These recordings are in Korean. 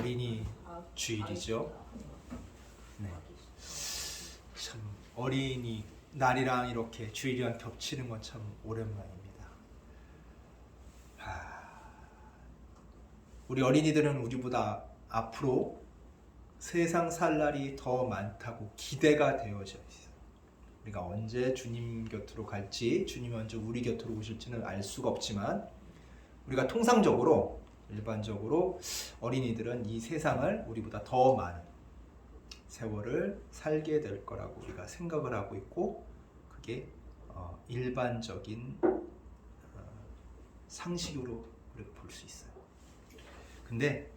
어린이 주일이죠. 네. 참 어린이 날이랑 이렇게 주일이랑 겹치는 건 참 오랜만입니다. 우리 어린이들은 우리보다 앞으로 세상 살 날이 더 많다고 기대가 되어져 있어요. 우리가 언제 주님 곁으로 갈지, 주님이 언제 우리 곁으로 오실지는 알 수가 없지만 우리가 통상적으로 일반적으로 어린이들은 이 세상을 우리보다 더 많은 세월을 살게 될 거라고 우리가 생각을 하고 있고, 그게 일반적인 상식으로 우리가 볼 수 있어요. 근데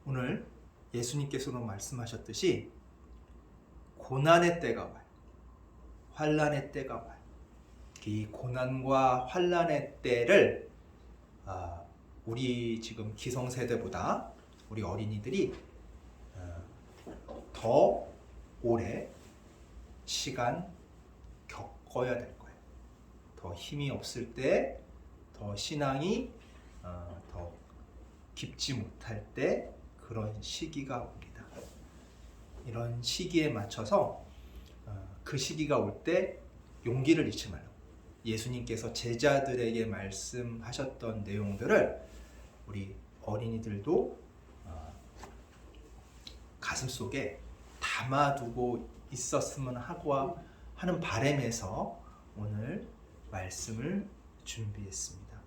오늘 예수님께서도 말씀하셨듯이 고난의 때가 와요. 환난의 때가 와요. 이 고난과 환난의 때를 우리 지금 기성세대보다 우리 어린이들이 더 오래 시간 겪어야 될 거예요. 더 힘이 없을 때, 더 신앙이 더 깊지 못할 때 그런 시기가 옵니다. 이런 시기에 맞춰서 그 시기가 올 때 용기를 잃지 말라고 예수님께서 제자들에게 말씀하셨던 내용들을 우리 어린이들도 가슴속에 담아두고 있었으면 하고 하는 바람에서 오늘 말씀을 준비했습니다.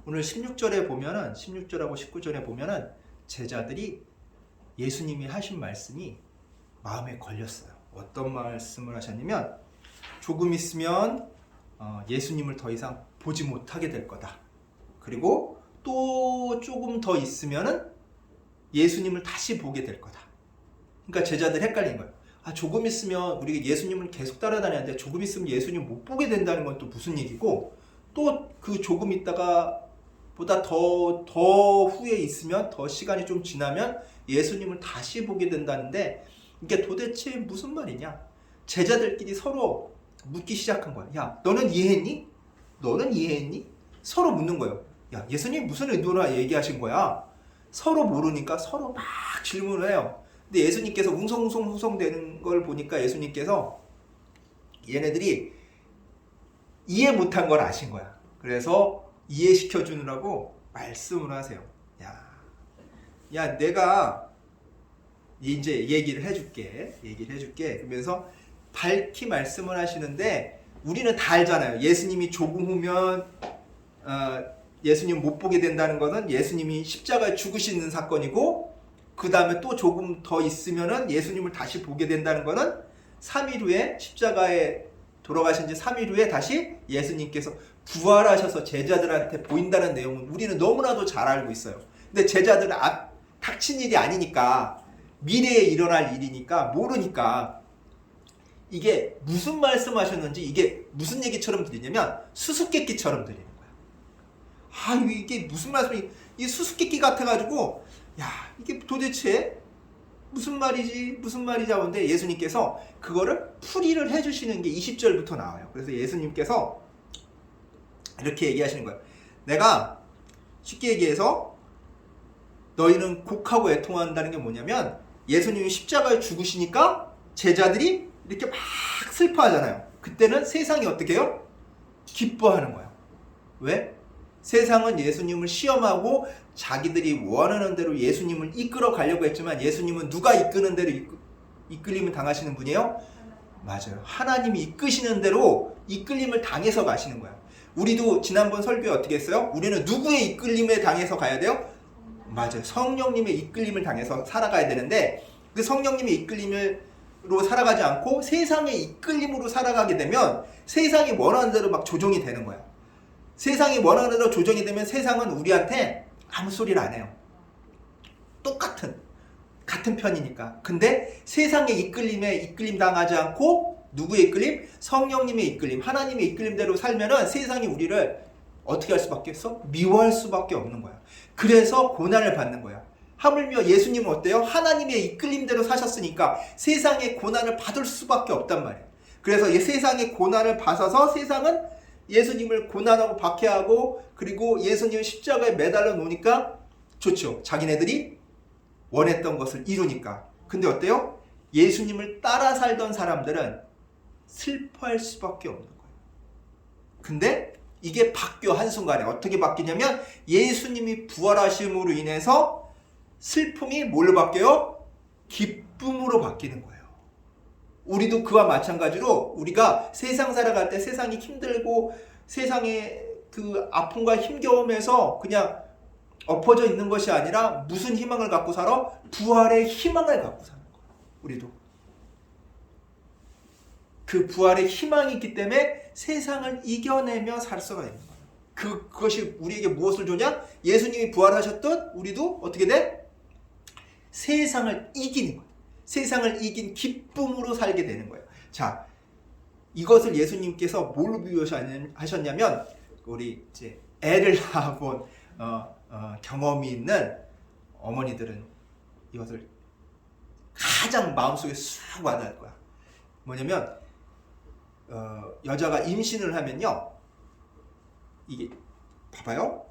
오늘 16절에 보면은 16절하고 19절에 보면은 제자들이 예수님이 하신 말씀이 마음에 걸렸어요. 어떤 말씀을 하셨냐면 조금 있으면 예수님을 더 이상 보지 못하게 될 거다. 그리고 또 조금 더 있으면은 예수님을 다시 보게 될 거다. 그러니까 제자들 헷갈린 거예요. 조금 있으면 우리가 예수님을 계속 따라다녔는데 조금 있으면 예수님 못 보게 된다는 건 또 무슨 얘기고, 또 그 조금 있다가 보다 더 후에 있으면, 더 시간이 좀 지나면 예수님을 다시 보게 된다는데 이게 도대체 무슨 말이냐? 제자들끼리 서로 묻기 시작한 거야. 야, 너는 이해했니? 너는 이해했니? 서로 묻는 거예요. 야, 예수님 무슨 의도로 얘기하신 거야? 서로 모르니까 서로 막 질문을 해요. 근데 예수님께서 웅성웅성 되는 걸 보니까 예수님께서 얘네들이 이해 못한 걸 아신 거야. 그래서 이해시켜 주느라고 말씀을 하세요. 야, 내가 이제 얘기를 해줄게. 그러면서 밝히 말씀을 하시는데 우리는 다 알잖아요. 예수님이 조금 후면 예수님 못 보게 된다는 것은 예수님이 십자가에 죽으시는 사건이고, 그 다음에 또 조금 더 있으면은 예수님을 다시 보게 된다는 것은 3일 후에 십자가에 돌아가신 지 3일 후에 다시 예수님께서 부활하셔서 제자들한테 보인다는 내용은 우리는 너무나도 잘 알고 있어요. 근데 제자들은 닥친 일이 아니니까, 미래에 일어날 일이니까 모르니까 이게 무슨 말씀하셨는지, 이게 무슨 얘기처럼 들리냐면 수수께끼처럼 들리는 거야. 이게 무슨 말씀이, 이 수수께끼 같아가지고 이게 도대체 무슨 말이지 하는데 예수님께서 그거를 풀이를 해주시는 게 20절부터 나와요. 그래서 예수님께서 이렇게 얘기하시는 거예요. 내가 쉽게 얘기해서 너희는 곡하고 애통한다는 게 뭐냐면, 예수님이 십자가에 죽으시니까 제자들이 이렇게 막 슬퍼하잖아요. 그때는 세상이 어떻게 해요? 기뻐하는 거예요. 왜? 세상은 예수님을 시험하고 자기들이 원하는 대로 예수님을 이끌어 가려고 했지만, 예수님은 누가 이끄는 대로 이끌림을 당하시는 분이에요? 맞아요. 하나님이 이끄시는 대로 이끌림을 당해서 가시는 거야. 우리도 지난번 설교에 어떻게 했어요? 우리는 누구의 이끌림에 당해서 가야 돼요? 맞아요. 성령님의 이끌림을 당해서 살아가야 되는데, 그 성령님의 이끌림으로 살아가지 않고 세상의 이끌림으로 살아가게 되면 세상이 원하는 대로 막 조종이 되는 거야. 세상이 원하는 대로 조정이 되면 세상은 우리한테 아무 소리를 안 해요. 같은 편이니까. 근데 세상의 이끌림 당하지 않고 누구의 이끌림? 성령님의 이끌림, 하나님의 이끌림대로 살면은 세상이 우리를 어떻게 할 수밖에 없어? 미워할 수밖에 없는 거야. 그래서 고난을 받는 거야. 하물며 예수님은 어때요? 하나님의 이끌림대로 사셨으니까 세상의 고난을 받을 수밖에 없단 말이에요. 그래서 이 세상의 고난을 받아서 세상은 예수님을 고난하고 박해하고, 그리고 예수님을 십자가에 매달려 놓으니까 좋죠. 자기네들이 원했던 것을 이루니까. 근데 어때요? 예수님을 따라 살던 사람들은 슬퍼할 수밖에 없는 거예요. 근데 이게 바뀌어. 한순간에 어떻게 바뀌냐면 예수님이 부활하심으로 인해서 슬픔이 뭘로 바뀌어요? 기쁨으로 바뀌는 거예요. 우리도 그와 마찬가지로 우리가 세상 살아갈 때 세상이 힘들고 세상의 그 아픔과 힘겨움에서 그냥 엎어져 있는 것이 아니라 무슨 희망을 갖고 살아? 부활의 희망을 갖고 사는 거예요. 우리도. 그 부활의 희망이 있기 때문에 세상을 이겨내며 살 수가 있는 거예요. 그것이 우리에게 무엇을 주냐? 예수님이 부활하셨던 우리도 어떻게 돼? 세상을 이기는 거예요. 세상을 이긴 기쁨으로 살게 되는 거예요. 자, 이것을 예수님께서 뭘로 비유하셨냐면 우리 이제 애를 낳아본 경험이 있는 어머니들은 이것을 가장 마음속에 쑥 와닿을 거야. 뭐냐면 여자가 임신을 하면요, 이게 봐봐요.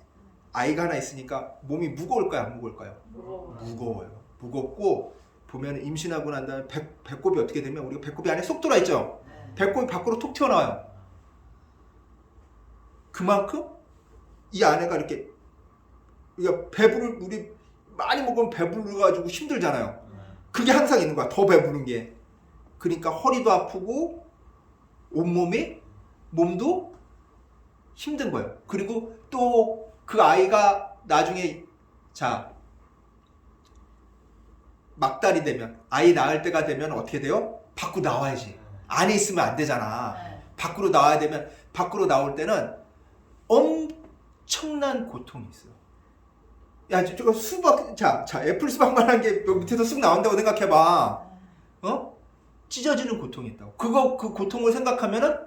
아이가 하나 있으니까 몸이 무거울까요? 안 무거울까요? 무거워요. 무겁고 보면 임신하고 난 다음에 배꼽이 어떻게 되면 우리가 배꼽이 안에 쏙 들어와 있죠. 배꼽이 밖으로 톡 튀어나와요. 그만큼 이 아내가 이렇게 우리 많이 먹으면 배불러가지고 힘들잖아요. 그게 항상 있는 거야. 더 배부른 게. 그러니까 허리도 아프고 몸도 힘든 거예요. 그리고 또 그 아이가 나중에 막달이 되면, 아이 낳을 때가 되면 어떻게 돼요? 밖으로 나와야지. 안에 있으면 안 되잖아. 밖으로 나와야 되면, 밖으로 나올 때는 엄청난 고통이 있어요. 야, 저거 애플 수박만한 게 밑에서 쑥 나온다고 생각해봐. 찢어지는 고통이 있다고. 그 고통을 생각하면은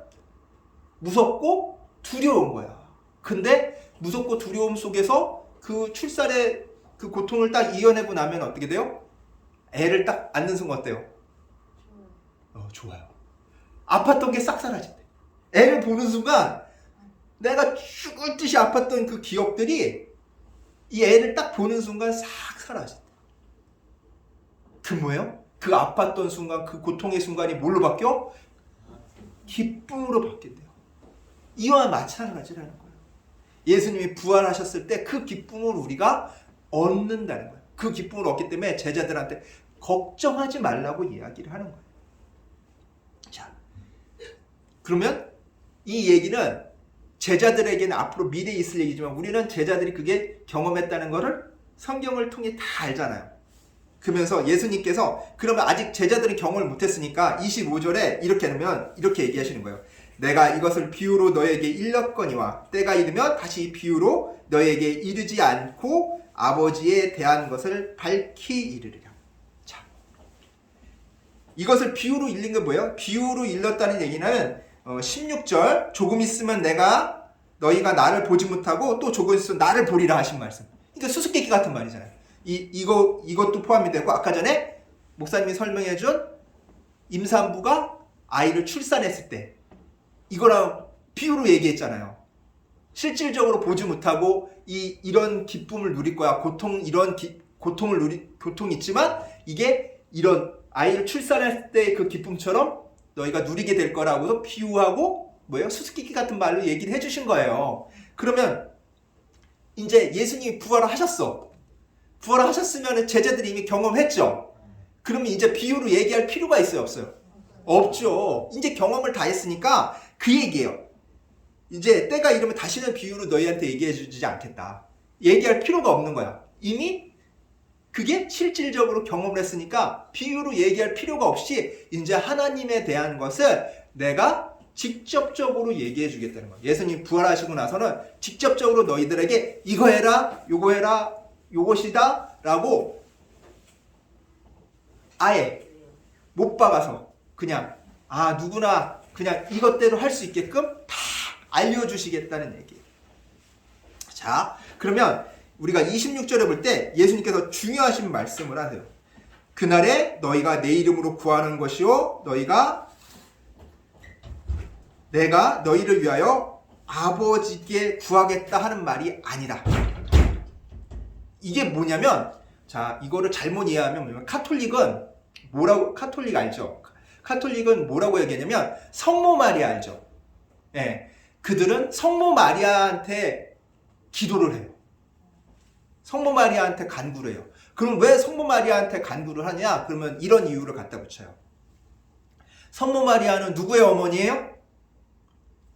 무섭고 두려운 거야. 근데 무섭고 두려움 속에서 그 출산의 그 고통을 딱 이겨내고 나면 어떻게 돼요? 애를 딱 안는 순간 어때요? 좋아요. 아팠던 게 싹 사라진대. 애를 보는 순간 내가 죽을 듯이 아팠던 그 기억들이 이 애를 딱 보는 순간 싹 사라진대. 그 뭐예요? 그 아팠던 순간, 그 고통의 순간이 뭘로 바뀌어? 기쁨으로 바뀐대요. 이와 마찬가지라는 거예요. 예수님이 부활하셨을 때 그 기쁨을 우리가 얻는다는 거예요. 그 기쁨을 얻기 때문에 제자들한테 걱정하지 말라고 이야기를 하는 거예요. 자, 그러면 이 얘기는 제자들에게는 앞으로 미래에 있을 얘기지만 우리는 제자들이 그게 경험했다는 것을 성경을 통해 다 알잖아요. 그러면서 예수님께서 그러면 아직 제자들은 경험을 못했으니까 25절에 이렇게 얘기하시는 거예요. 내가 이것을 비유로 너에게 일렀거니와 때가 이르면 다시 비유로 너에게 이르지 않고 아버지에 대한 것을 밝히 이르리라. 자, 이것을 비유로 일린 게 뭐예요? 비유로 일렀다는 얘기는 16절 조금 있으면 너희가 나를 보지 못하고 또 조금 있으면 나를 보리라 하신 말씀. 그러니까 수수께끼 같은 말이잖아요. 이것도 포함이 되고 아까 전에 목사님이 설명해준 임산부가 아이를 출산했을 때 이거랑 비유로 얘기했잖아요. 실질적으로 보지 못하고 이런 기쁨을 누릴 거야. 고통이 있지만 이게 이런 아이를 출산했을 때 그 기쁨처럼 너희가 누리게 될 거라고 비유하고 수수께끼 같은 말로 얘기를 해주신 거예요. 그러면 이제 예수님이 부활을 하셨어. 부활을 하셨으면 제자들이 이미 경험했죠. 그러면 이제 비유로 얘기할 필요가 있어요, 없어요? 없죠. 이제 경험을 다 했으니까 그 얘기예요. 이제 때가 이르면 다시는 비유로 너희한테 얘기해 주지 않겠다. 얘기할 필요가 없는 거야. 이미 그게 실질적으로 경험을 했으니까 비유로 얘기할 필요가 없이 이제 하나님에 대한 것을 내가 직접적으로 얘기해 주겠다는 거예요. 예수님 부활하시고 나서는 직접적으로 너희들에게 이거 해라, 요거 해라, 요것이다 라고 아예 못 박아서 그냥 누구나 그냥 이것대로 할 수 있게끔 다 알려주시겠다는 얘기예요. 자, 그러면 우리가 26절에 볼 때 예수님께서 중요하신 말씀을 하세요. 그날에 너희가 내 이름으로 구하는 것이요 내가 너희를 위하여 아버지께 구하겠다 하는 말이 아니라 이게 뭐냐면, 자, 이거를 잘못 이해하면 뭐냐면, 카톨릭 알죠? 카톨릭은 뭐라고 얘기하냐면, 성모 마리아 알죠? 예. 그들은 성모 마리아한테 기도를 해요. 성모 마리아한테 간구를 해요. 그럼 왜 성모 마리아한테 간구를 하냐? 그러면 이런 이유를 갖다 붙여요. 성모 마리아는 누구의 어머니예요?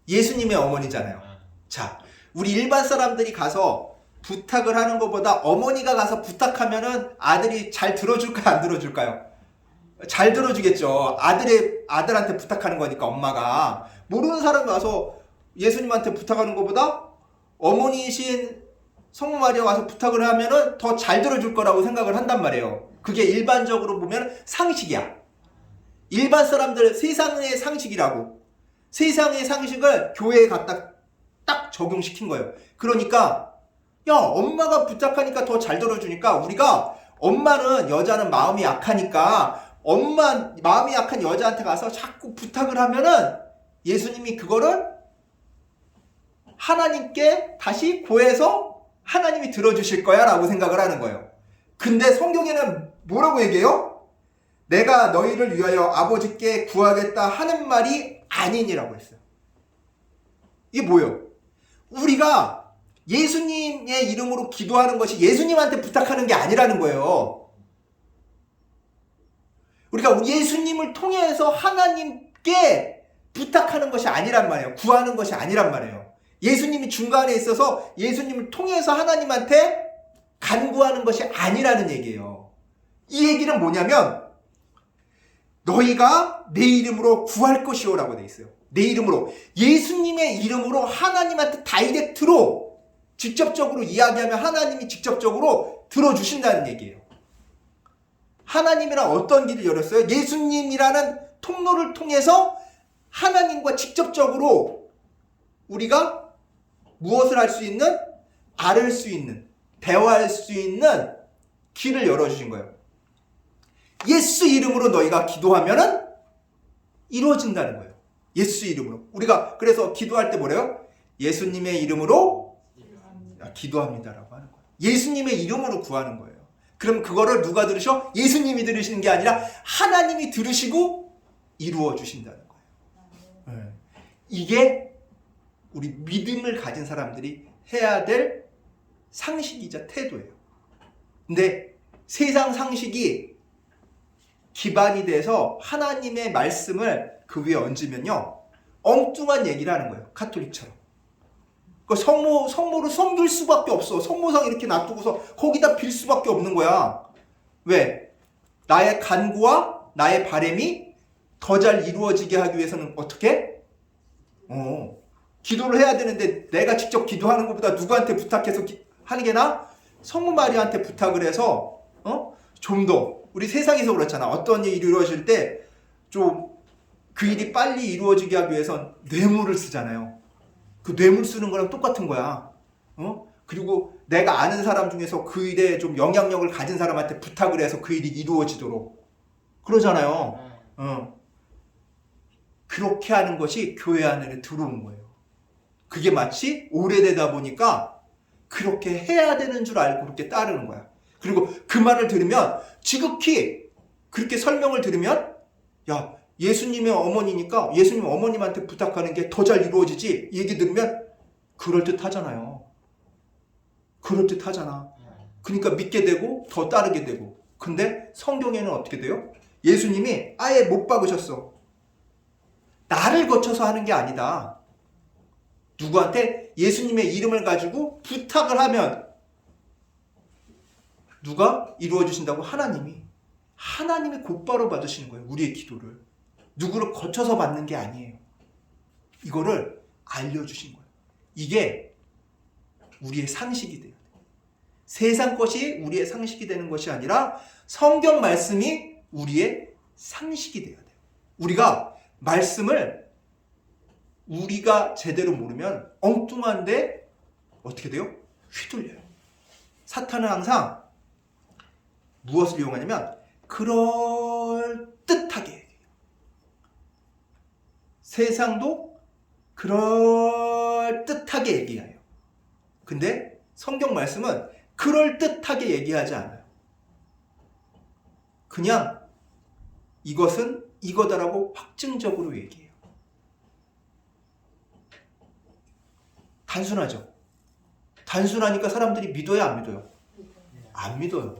예수님의 어머니잖아요. 자, 우리 일반 사람들이 가서 부탁을 하는 것보다 어머니가 가서 부탁하면은 아들이 잘 들어줄까요? 안 들어줄까요? 잘 들어주겠죠. 아들한테 부탁하는 거니까 엄마가. 모르는 사람이 와서 예수님한테 부탁하는 것보다 어머니이신 성모 마리아 와서 부탁을 하면은 더 잘 들어줄 거라고 생각을 한단 말이에요. 그게 일반적으로 보면 상식이야. 일반 사람들 세상의 상식이라고. 세상의 상식을 교회에 갖다 딱 적용시킨 거예요. 그러니까 야, 엄마가 부탁하니까 더 잘 들어주니까 우리가 엄마는 여자는 마음이 약하니까 마음이 약한 여자한테 가서 자꾸 부탁을 하면은 예수님이 그거를 하나님께 다시 고해서 하나님이 들어주실 거야 라고 생각을 하는 거예요. 근데 성경에는 뭐라고 얘기해요? 내가 너희를 위하여 아버지께 구하겠다 하는 말이 아니니라고 했어요. 이게 뭐예요? 우리가 예수님의 이름으로 기도하는 것이 예수님한테 부탁하는 게 아니라는 거예요. 우리가 예수님을 통해서 하나님께 부탁하는 것이 아니란 말이에요. 구하는 것이 아니란 말이에요. 예수님이 중간에 있어서 예수님을 통해서 하나님한테 간구하는 것이 아니라는 얘기예요. 이 얘기는 뭐냐면 너희가 내 이름으로 구할 것이오 라고 돼 있어요. 내 이름으로, 예수님의 이름으로 하나님한테 다이렉트로 직접적으로 이야기하면 하나님이 직접적으로 들어주신다는 얘기예요. 하나님이란 어떤 길을 열었어요? 예수님이라는 통로를 통해서 하나님과 직접적으로 우리가 무엇을 할 수 있는? 알을 수 있는, 대화할 수 있는 길을 열어주신 거예요. 예수 이름으로 너희가 기도하면은 이루어진다는 거예요. 예수 이름으로. 우리가 그래서 기도할 때 뭐래요? 예수님의 이름으로 기도합니다라고 하는 거예요. 예수님의 이름으로 구하는 거예요. 그럼 그거를 누가 들으셔? 예수님이 들으시는 게 아니라 하나님이 들으시고 이루어 주신다는 거예요. 네. 이게 우리 믿음을 가진 사람들이 해야 될 상식이자 태도예요. 근데 세상 상식이 기반이 돼서 하나님의 말씀을 그 위에 얹으면요, 엉뚱한 얘기를 하는 거예요. 카톨릭처럼. 그 성모를 섬길 수밖에 없어. 성모상 이렇게 놔두고서 거기다 빌 수밖에 없는 거야. 왜? 나의 간구와 나의 바람이 더 잘 이루어지게 하기 위해서는 어떻게? 기도를 해야 되는데 내가 직접 기도하는 것보다 누구한테 부탁해서 하는 게 나아? 성모 마리아한테 부탁을 해서 좀 더 우리 세상에서 그렇잖아. 어떤 일이 이루어질 때 좀 그 일이 빨리 이루어지게 하기 위해선 뇌물을 쓰잖아요. 그 뇌물 쓰는 거랑 똑같은 거야. 그리고 내가 아는 사람 중에서 그 일에 좀 영향력을 가진 사람한테 부탁을 해서 그 일이 이루어지도록 그러잖아요. 그렇게 하는 것이 교회 안에 들어온 거예요. 그게 마치 오래되다 보니까 그렇게 해야 되는 줄 알고 그렇게 따르는 거야. 그리고 그 말을 들으면 지극히 그렇게 설명을 들으면 야, 예수님의 어머니니까 예수님 어머님한테 부탁하는 게 더 잘 이루어지지, 이 얘기 들으면 그럴듯하잖아요. 그럴듯하잖아. 그러니까 믿게 되고 더 따르게 되고. 근데 성경에는 어떻게 돼요? 예수님이 아예 못 박으셨어. 나를 거쳐서 하는 게 아니다. 누구한테? 예수님의 이름을 가지고 부탁을 하면 누가 이루어 주신다고? 하나님이 곧바로 받으시는 거예요. 우리의 기도를. 누구를 거쳐서 받는 게 아니에요. 이거를 알려주신 거예요. 이게 우리의 상식이 돼요. 세상 것이 우리의 상식이 되는 것이 아니라 성경 말씀이 우리의 상식이 돼야 돼요. 우리가 말씀을 우리가 제대로 모르면 엉뚱한데 어떻게 돼요? 휘둘려요. 사탄은 항상 무엇을 이용하냐면 그럴듯하게 얘기해요. 세상도 그럴듯하게 얘기해요. 근데 성경 말씀은 그럴듯하게 얘기하지 않아요. 그냥 이것은 이거다라고 확증적으로 얘기해요. 단순하죠. 단순하니까 사람들이 믿어요, 안 믿어요? 안 믿어요.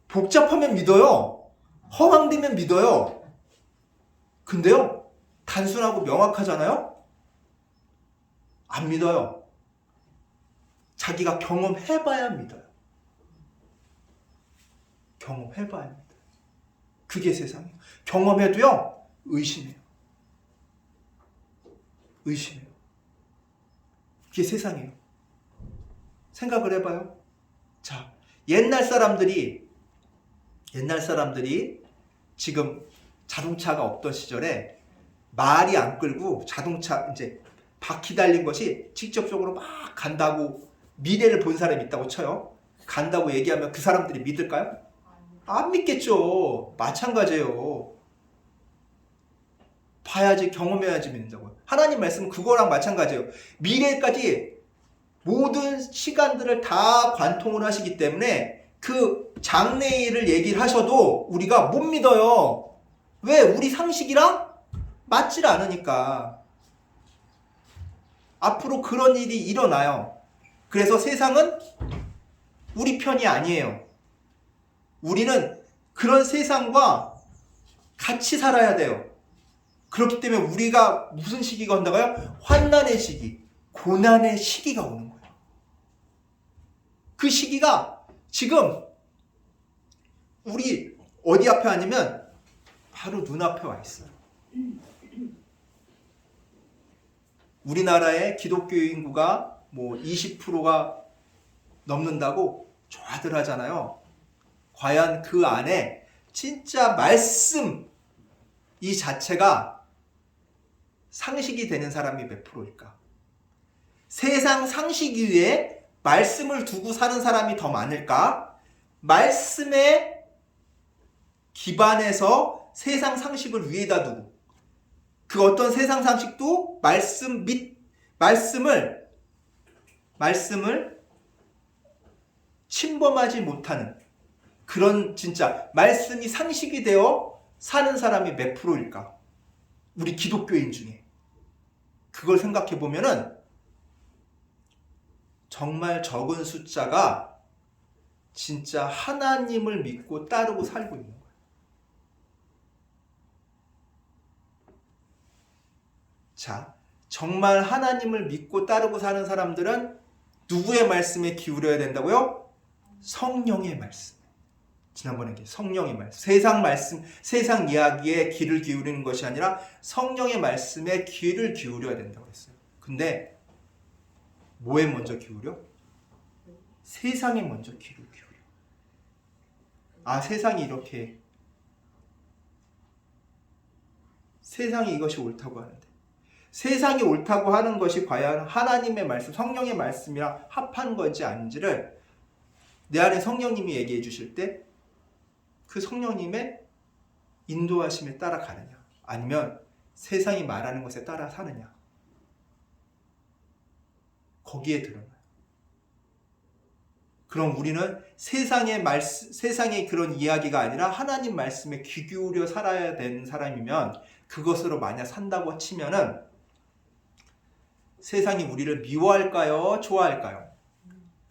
복잡하면 믿어요. 허황되면 믿어요. 근데요, 단순하고 명확하잖아요? 안 믿어요. 자기가 경험해봐야 믿어요. 경험해봐야 믿어요. 그게 세상이에요. 경험해도요, 의심해요. 의심해요. 그게 세상이에요. 생각을 해봐요. 자, 옛날 사람들이 지금 자동차가 없던 시절에 말이 안 끌고 자동차 이제 바퀴 달린 것이 직접적으로 막 간다고 미래를 본 사람이 있다고 쳐요. 간다고 얘기하면 그 사람들이 믿을까요? 안 믿겠죠. 마찬가지예요. 봐야지, 경험해야지 믿는다고요. 하나님 말씀은 그거랑 마찬가지예요. 미래까지 모든 시간들을 다 관통을 하시기 때문에 그 장래일을 얘기를 하셔도 우리가 못 믿어요. 왜? 우리 상식이랑 맞질 않으니까. 앞으로 그런 일이 일어나요. 그래서 세상은 우리 편이 아니에요. 우리는 그런 세상과 같이 살아야 돼요. 그렇기 때문에 우리가 무슨 시기가 온다고요? 환난의 시기, 고난의 시기가 오는 거예요. 그 시기가 지금 우리 어디 앞에 아니면 바로 눈앞에 와 있어요. 우리나라의 기독교 인구가 뭐 20%가 넘는다고 좋아들 하잖아요. 과연 그 안에 진짜 말씀 이 자체가 상식이 되는 사람이 몇 프로일까? 세상 상식 위에 말씀을 두고 사는 사람이 더 많을까? 말씀에 기반해서 세상 상식을 위에다 두고 그 어떤 세상 상식도 말씀을 침범하지 못하는 그런 진짜 말씀이 상식이 되어 사는 사람이 몇 프로일까? 우리 기독교인 중에. 그걸 생각해 보면은 정말 적은 숫자가 진짜 하나님을 믿고 따르고 살고 있는 거예요. 자, 정말 하나님을 믿고 따르고 사는 사람들은 누구의 말씀에 기울여야 된다고요? 성령의 말씀. 지난번에 성령의 말씀, 세상 이야기에 귀를 기울이는 것이 아니라 성령의 말씀에 귀를 기울여야 된다고 했어요. 근데 뭐에 먼저 기울여? 세상에 먼저 귀를 기울여. 아, 세상이 이렇게, 세상이 이것이 옳다고 하는데, 세상이 옳다고 하는 것이 과연 하나님의 말씀, 성령의 말씀이랑 합한 건지 아닌지를 내 안에 성령님이 얘기해 주실 때 그 성령님의 인도하심에 따라가느냐, 아니면 세상이 말하는 것에 따라 사느냐, 거기에 드러나요. 그럼 우리는 세상의 그런 이야기가 아니라 하나님 말씀에 귀 기울여 살아야 되는 사람이면, 그것으로 만약 산다고 치면은 세상이 우리를 미워할까요? 좋아할까요?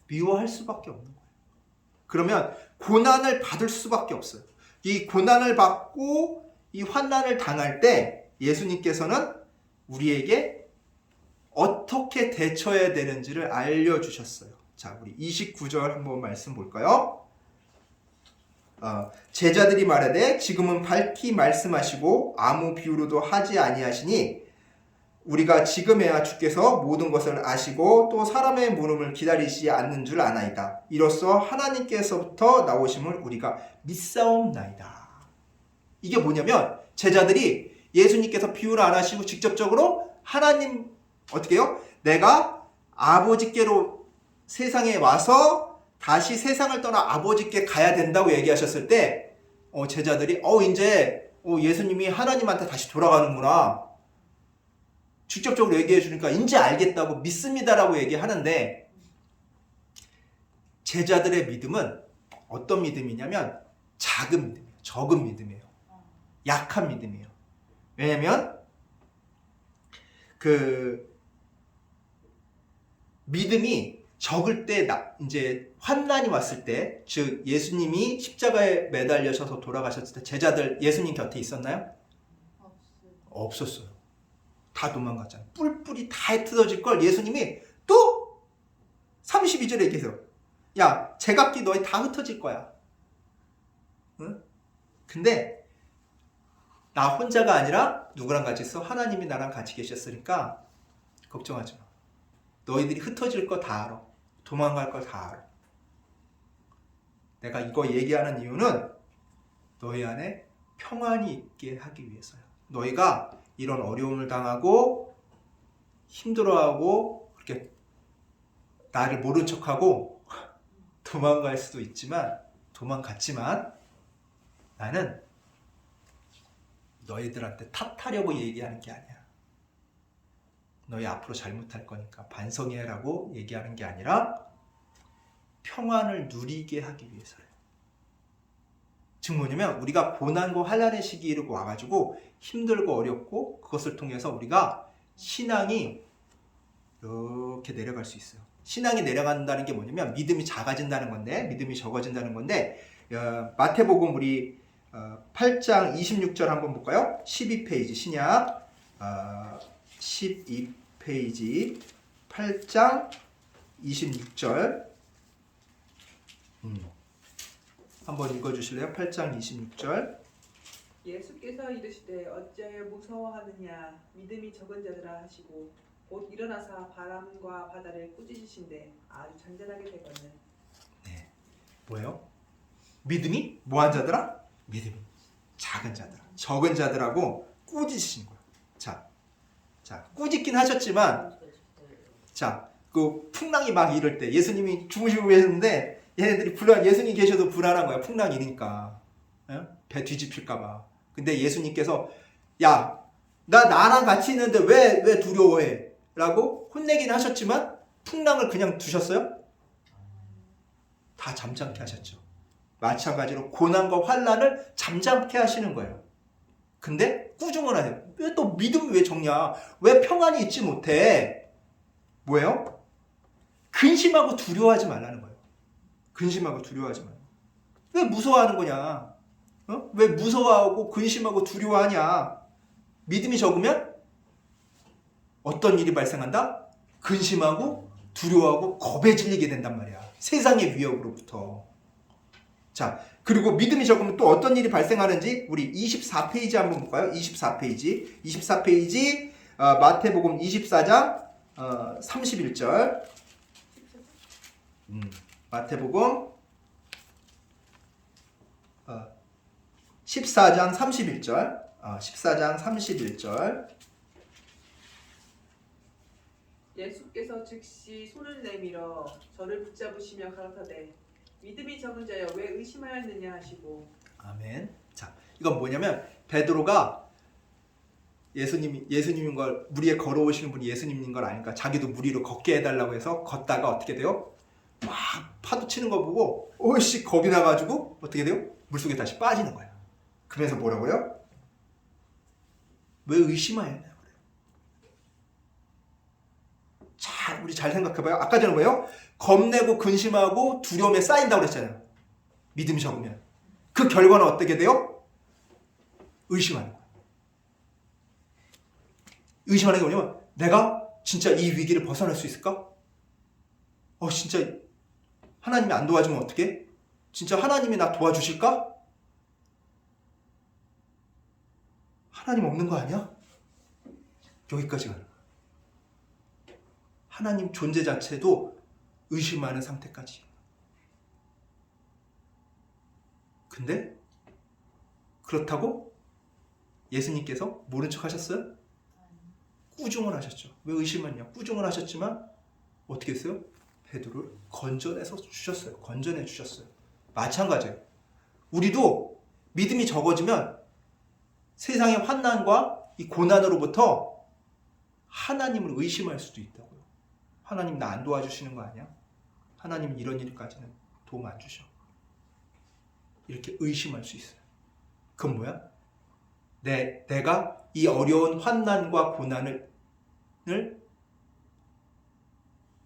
미워할 수밖에 없는 거예요. 그러면 고난을 받을 수밖에 없어요. 이 고난을 받고 이 환난을 당할 때 예수님께서는 우리에게 어떻게 대처해야 되는지를 알려주셨어요. 자, 우리 29절 한번 말씀 볼까요? 제자들이 말하되 지금은 밝히 말씀하시고 아무 비유로도 하지 아니하시니 우리가 지금에야 주께서 모든 것을 아시고 또 사람의 물음을 기다리시지 않는 줄 아나이다. 이로써 하나님께서부터 나오심을 우리가 믿사옵나이다. 이게 뭐냐면 제자들이 예수님께서 비유를 안 하시고 직접적으로 하나님 어떻게 해요? 내가 아버지께로 세상에 와서 다시 세상을 떠나 아버지께 가야 된다고 얘기하셨을 때 제자들이 이제 예수님이 하나님한테 다시 돌아가는구나 직접적으로 얘기해 주니까 이제 알겠다고 믿습니다라고 얘기하는데, 제자들의 믿음은 어떤 믿음이냐면 작은 믿음이에요. 적은 믿음이에요. 약한 믿음이에요. 왜냐면 그 믿음이 적을 때 이제 환난이 왔을 때, 즉 예수님이 십자가에 매달려셔서 돌아가셨을 때 제자들 예수님 곁에 있었나요? 없었어요. 다 도망갔잖아요. 뿔뿔이 다 흩어질 걸 예수님이 또 32절에 얘기해요. 야, 제각기 너희 다 흩어질 거야. 응? 근데 나 혼자가 아니라 누구랑 같이 있어? 하나님이 나랑 같이 계셨으니까 걱정하지 마. 너희들이 흩어질 거 다 알아. 도망갈 거 다 알아. 내가 이거 얘기하는 이유는 너희 안에 평안이 있게 하기 위해서야. 너희가 이런 어려움을 당하고 힘들어하고 그렇게 나를 모른 척하고 도망갈 수도 있지만, 도망갔지만 나는 너희들한테 탓하려고 얘기하는 게 아니야. 너희 앞으로 잘못할 거니까 반성해라고 얘기하는 게 아니라 평안을 누리게 하기 위해서예요. 즉 뭐냐면 우리가 고난과 환난의 시기에 와가지고 힘들고 어렵고 그것을 통해서 우리가 신앙이 이렇게 내려갈 수 있어요. 신앙이 내려간다는 게 뭐냐면 믿음이 작아진다는 건데, 믿음이 적어진다는 건데, 마태복음 우리 8장 26절 한번 볼까요? 12페이지 신약 12페이지 8장 26절 한번 읽어주실래요? 8장 26절. 예수께서 이르시되 어찌하여 무서워하느냐 믿음이 적은 자들아 하시고 곧 일어나사 바람과 바다를 꾸짖으신데 아주 잔잔하게 되거늘. 네, 뭐예요? 믿음이 뭐한 자들아? 믿음이 작은 자들아, 적은 자들하고 꾸짖으신 거예요. 자, 꾸짖긴 하셨지만, 자, 그 풍랑이 막 이럴 때 예수님이 주무시고 계셨는데 얘네들이 예수님 계셔도 불안한 거야. 풍랑이니까. 배 뒤집힐까봐. 근데 예수님께서 야, 나랑 같이 있는데 왜 두려워해? 라고 혼내긴 하셨지만 풍랑을 그냥 두셨어요? 다 잠잠케 하셨죠. 마찬가지로 고난과 환난을 잠잠케 하시는 거예요. 근데 꾸중을 하세요. 왜 또 믿음 왜 적냐? 왜 평안이 있지 못해? 뭐예요? 근심하고 두려워하지 말라는 거예요. 근심하고 두려워하지 말라. 왜 무서워하는 거냐? 왜 무서워하고 근심하고 두려워하냐? 믿음이 적으면 어떤 일이 발생한다? 근심하고 두려워하고 겁에 질리게 된단 말이야. 세상의 위협으로부터. 자, 그리고 믿음이 적으면 또 어떤 일이 발생하는지 우리 24페이지 한번 볼까요? 24페이지 마태복음 24장 31절. 마태복음 14장 31절. 14장 31절. 예수께서 즉시 손을 내밀어 저를 붙잡으시며 가라사대 믿음이 적은 자여 왜 의심하였느냐 하시고. 아멘. 자, 이건 뭐냐면 베드로가 예수님인 걸, 무리에 걸어오시는 분이 예수님인 걸 아니까 자기도 무리로 걷게 해달라고 해서 걷다가 어떻게 돼요? 막 파도 치는 거 보고 오씨 겁이 나가지고 어떻게 돼요? 물속에 다시 빠지는 거야. 그러면서 뭐라고요? 왜 의심하였냐 그래요. 자, 우리 잘 생각해봐요. 아까 전에 뭐예요? 겁내고 근심하고 두려움에 쌓인다고 그랬잖아요. 믿음이 적으면. 그 결과는 어떻게 돼요? 의심하는 거예요. 의심하는 게 뭐냐면 내가 진짜 이 위기를 벗어날 수 있을까? 진짜 하나님이 안 도와주면 어떡해? 진짜 하나님이 나 도와주실까? 하나님 없는 거 아니야? 여기까지 가는 거야. 하나님 존재 자체도 의심하는 상태까지. 근데 그렇다고 예수님께서 모른 척 하셨어요? 꾸중을 하셨죠. 왜 의심하냐? 꾸중을 하셨지만 어떻게 했어요? 베드로를 건져내서 주셨어요. 건져내 주셨어요. 마찬가지예요. 우리도 믿음이 적어지면 세상의 환난과 이 고난으로부터 하나님을 의심할 수도 있다고요. 하나님 나 안 도와주시는 거 아니야? 하나님은 이런 일까지는 도움 안 주셔. 이렇게 의심할 수 있어요. 그건 뭐야? 내가 이 어려운 환난과 고난을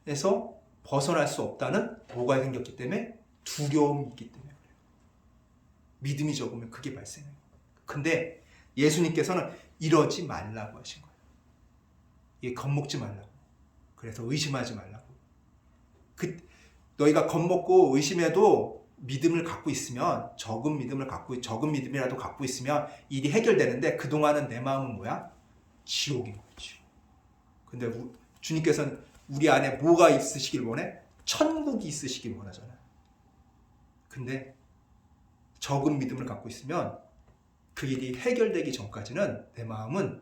에서 벗어날 수 없다는 뭐가 생겼기 때문에? 두려움이 있기 때문에 그래요. 믿음이 적으면 그게 발생해요. 근데 예수님께서는 이러지 말라고 하신 거예요. 이게 겁먹지 말라고. 그래서 의심하지 말라고. 너희가 겁먹고 의심해도 믿음을 갖고 있으면, 적은 믿음이라도 갖고 있으면 일이 해결되는데, 그동안은 내 마음은 뭐야? 지옥인 거지. 근데 주님께서는 우리 안에 뭐가 있으시길 원해? 천국이 있으시길 원하잖아요. 근데 적은 믿음을 갖고 있으면 그 일이 해결되기 전까지는, 내 마음은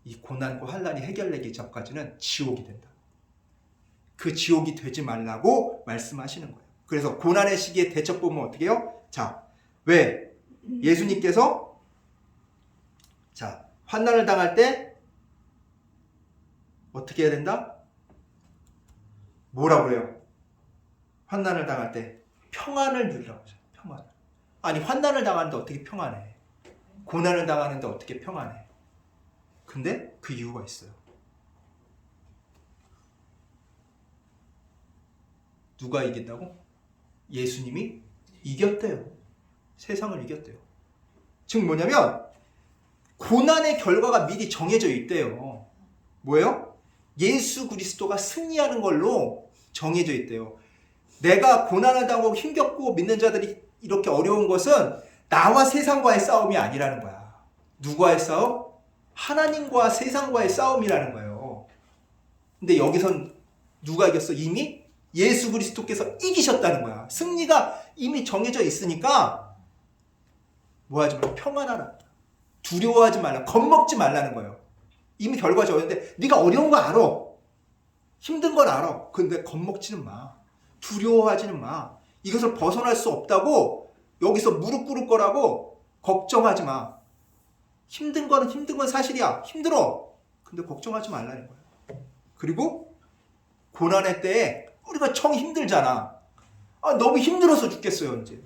이 고난과 환난이 해결되기 전까지는 지옥이 된다. 그 지옥이 되지 말라고 말씀하시는 거예요. 그래서 고난의 시기에 대처법은 어떻게 해요? 자, 왜? 예수님께서 환난을 당할 때 어떻게 해야 된다? 뭐라고 그래요? 환난을 당할 때 평안을 누리라고 하죠. 평안. 아니, 환난을 당하는데 어떻게 평안해? 고난을 당하는데 어떻게 평안해? 근데 그 이유가 있어요. 누가 이긴다고? 예수님이 이겼대요. 세상을 이겼대요. 즉 뭐냐면, 고난의 결과가 미리 정해져 있대요. 뭐예요? 예수 그리스도가 승리하는 걸로 정해져 있대요. 내가 고난을 당하고 힘겹고 믿는 자들이 이렇게 어려운 것은 나와 세상과의 싸움이 아니라는 거야. 누구와의 싸움? 하나님과 세상과의 싸움이라는 거예요. 근데 여기선 누가 이겼어? 이미 예수 그리스도께서 이기셨다는 거야. 승리가 이미 정해져 있으니까 뭐 하지 말라? 평안하라. 두려워하지 말라. 겁먹지 말라는 거예요. 이미 결과가 정해졌는데 네가 어려운 거 알아. 힘든 건 알아. 근데 겁먹지는 마. 두려워하지는 마. 이것을 벗어날 수 없다고 여기서 무릎 꿇을 거라고 걱정하지 마. 힘든 건 사실이야. 힘들어. 근데 걱정하지 말라는 거예요. 그리고 고난의 때에 우리가 청 힘들잖아. 너무 힘들어서 죽겠어요, 이제.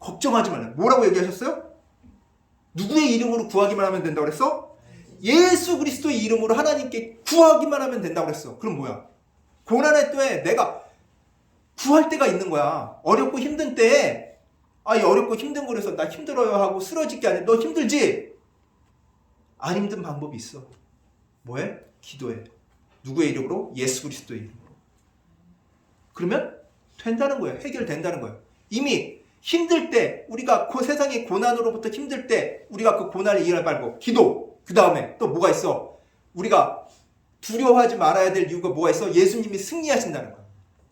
걱정하지 말라. 뭐라고 얘기하셨어요? 누구의 이름으로 구하기만 하면 된다고 그랬어? 예수 그리스도의 이름으로 하나님께 구하기만 하면 된다고 그랬어. 그럼 뭐야? 고난의 때에 내가 구할 때가 있는 거야. 어렵고 힘든 때에 이 어렵고 힘든 거라서 나 힘들어요 하고 쓰러질 게 아니라 너 힘들지? 안 힘든 방법이 있어. 뭐해? 기도해. 누구의 이름으로? 예수 그리스도의 이름으로. 그러면 된다는 거예요. 해결된다는 거예요. 이미 힘들 때, 우리가 세상의 고난으로부터 힘들 때 우리가 그 고난을 이겨낼 말고 기도. 그 다음에 또 뭐가 있어? 우리가 두려워하지 말아야 될 이유가 뭐가 있어? 예수님이 승리하신다는 거야.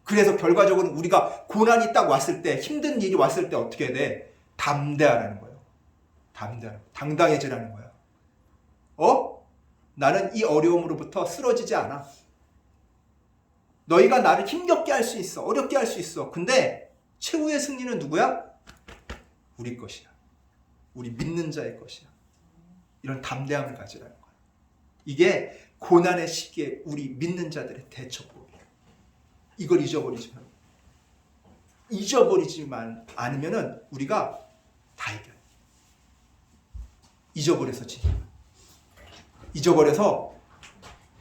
그래서 결과적으로 우리가 고난이 딱 왔을 때, 힘든 일이 왔을 때 어떻게 해야 돼? 담대하라는 거예요. 당당해지라는 거야. 나는 이 어려움으로부터 쓰러지지 않아. 너희가 나를 힘겹게 할 수 있어. 어렵게 할 수 있어. 근데 최후의 승리는 누구야? 우리 것이야. 우리 믿는 자의 것이야. 이런 담대함을 가지라는 거야. 이게 고난의 시기에 우리 믿는 자들의 대처법이에요. 이걸 잊어버리지만 않으면은 우리가 다 이겨요. 잊어버려서 지금. 잊어버려서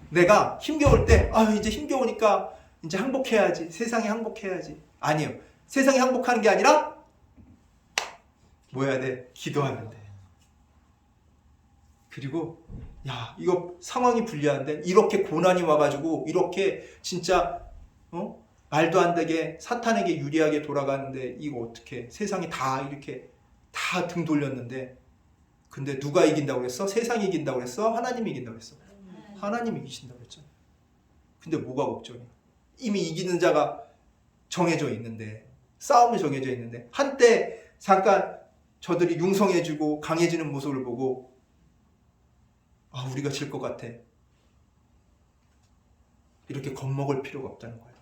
내가 힘겨울 때 이제 힘겨우니까 이제 항복해야지. 세상에 항복해야지. 아니요. 세상에 항복하는 게 아니라 뭐 해야 돼? 기도하면 돼. 그리고 이거 상황이 불리한데 이렇게 고난이 와가지고 이렇게 진짜 말도 안 되게 사탄에게 유리하게 돌아가는데 이거 어떻게 세상이 다 이렇게 다 등 돌렸는데 근데 누가 이긴다고 그랬어? 세상이 이긴다고 그랬어? 하나님이 이긴다고 그랬어? 하나님이 이기신다고 그랬잖아. 근데 뭐가 걱정이야? 이미 이기는 자가 정해져 있는데 싸움이 정해져 있는데 한때 잠깐 저들이 융성해지고 강해지는 모습을 보고 우리가 질 것 같아. 이렇게 겁먹을 필요가 없다는 거예요.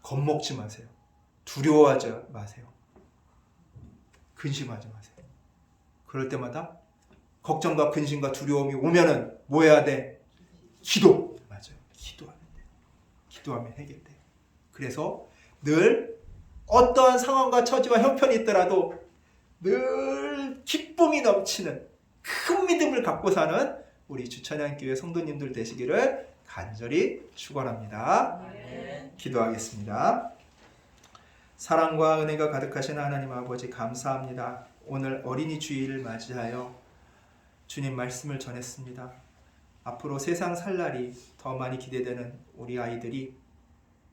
겁먹지 마세요. 두려워하지 마세요. 근심하지 마세요. 그럴 때마다 걱정과 근심과 두려움이 오면은 뭐 해야 돼? 기도. 맞아요. 기도하면 돼. 기도하면 해결돼. 그래서 늘 어떠한 상황과 처지와 형편이 있더라도 늘 기쁨이 넘치는 큰 믿음을 갖고 사는 우리 주천양교회 성도님들 되시기를 간절히 축원합니다. 기도하겠습니다. 사랑과 은혜가 가득하신 하나님 아버지 감사합니다. 오늘 어린이 주일을 맞이하여 주님 말씀을 전했습니다. 앞으로 세상 살 날이 더 많이 기대되는 우리 아이들이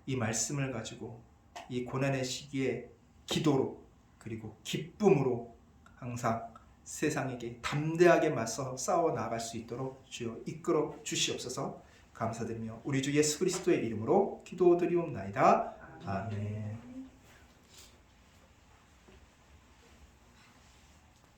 이 말씀을 가지고 이 고난의 시기에 기도로 그리고 기쁨으로 항상 세상에게 담대하게 맞서 싸워 나갈 수 있도록 주여 이끌어 주시옵소서. 감사드리며 우리 주 예수 그리스도의 이름으로 기도드리옵나이다. 아멘.